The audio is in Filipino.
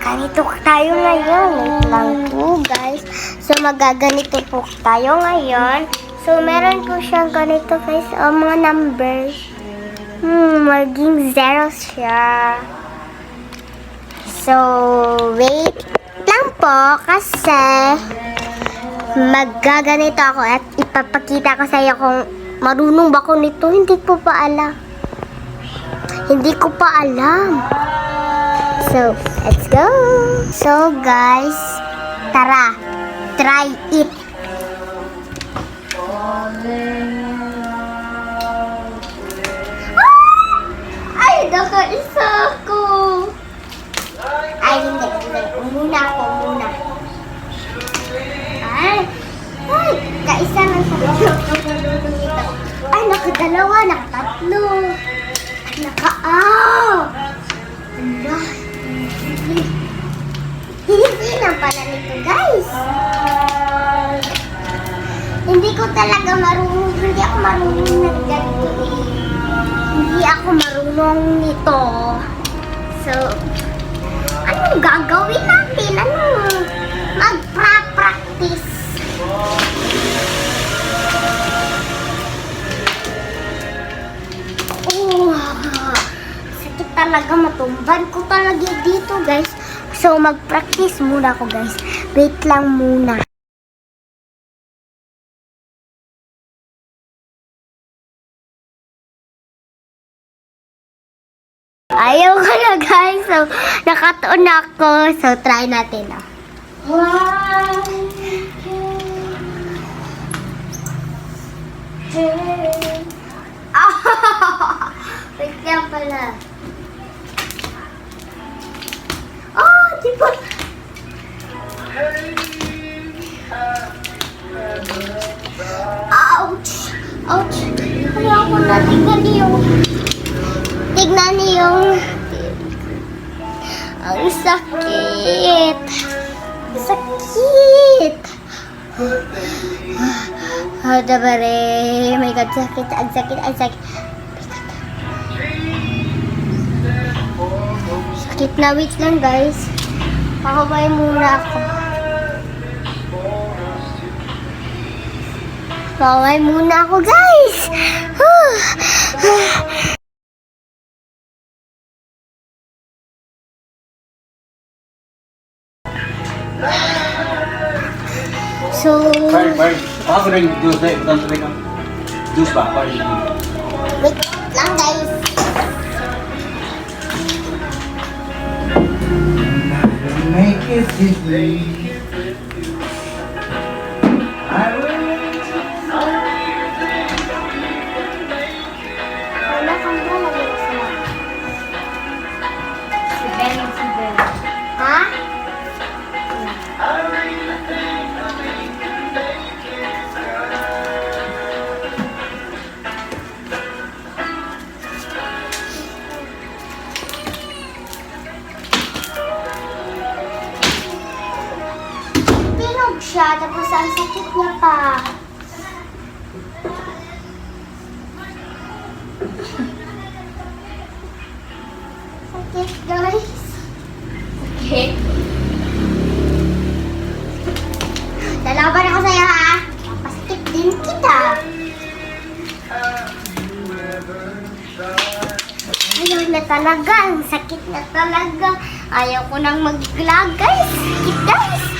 Ganito tayo ngayon. Wait lang po, guys. So, magaganito po tayo ngayon. So, meron po siyang ganito, guys. O, mga numbers. Maging 0 siya. So, wait lang po kasi magaganito ako at ipapakita ko sa iyo kung marunong ba ako nito. Hindi ko pa alam. So, let's go! So, guys, tara, try it! Ay, nakaisa ko! Ay, hindi. Muna. Ay, kaisa lang sa ay, nakadalawa, nakatatlo. Ala. Hindi na pala nito, guys. Hindi ako marunong ng ganito eh. Hindi ako marunong nito. So, anong gagawin natin? Magpa-practice. Sakit talaga, matumban ko talaga dito, guys. So, mag-practice muna ako, guys. Wait lang muna. Ayaw ko na, guys. So, nakatuon ako. So, try natin, ah. Wait lang pala. Oh, di ba? Ouch! Ouch! Kaya ko na tignan niyo ang sakit. Sakit! Dabare. Oh my God, sakit. Ang sakit. Sakit na. Wait lang, guys. Pakabay muna ako. Pakabay muna ako, guys. So, Ako rin juice na ito. Juice ba? wait lang, guys. Make it easy. Wala kang lalagay sa si Ben. Ha? Pinog siya, tapos ang sakit niya pa. Sakit, guys. Okay. Lalaban ako sa'yo, ha? Pasikip din kita. Ayaw na talaga. Ang sakit na talaga. Ayaw ko nang mag-vlog, guys. Sakit, guys.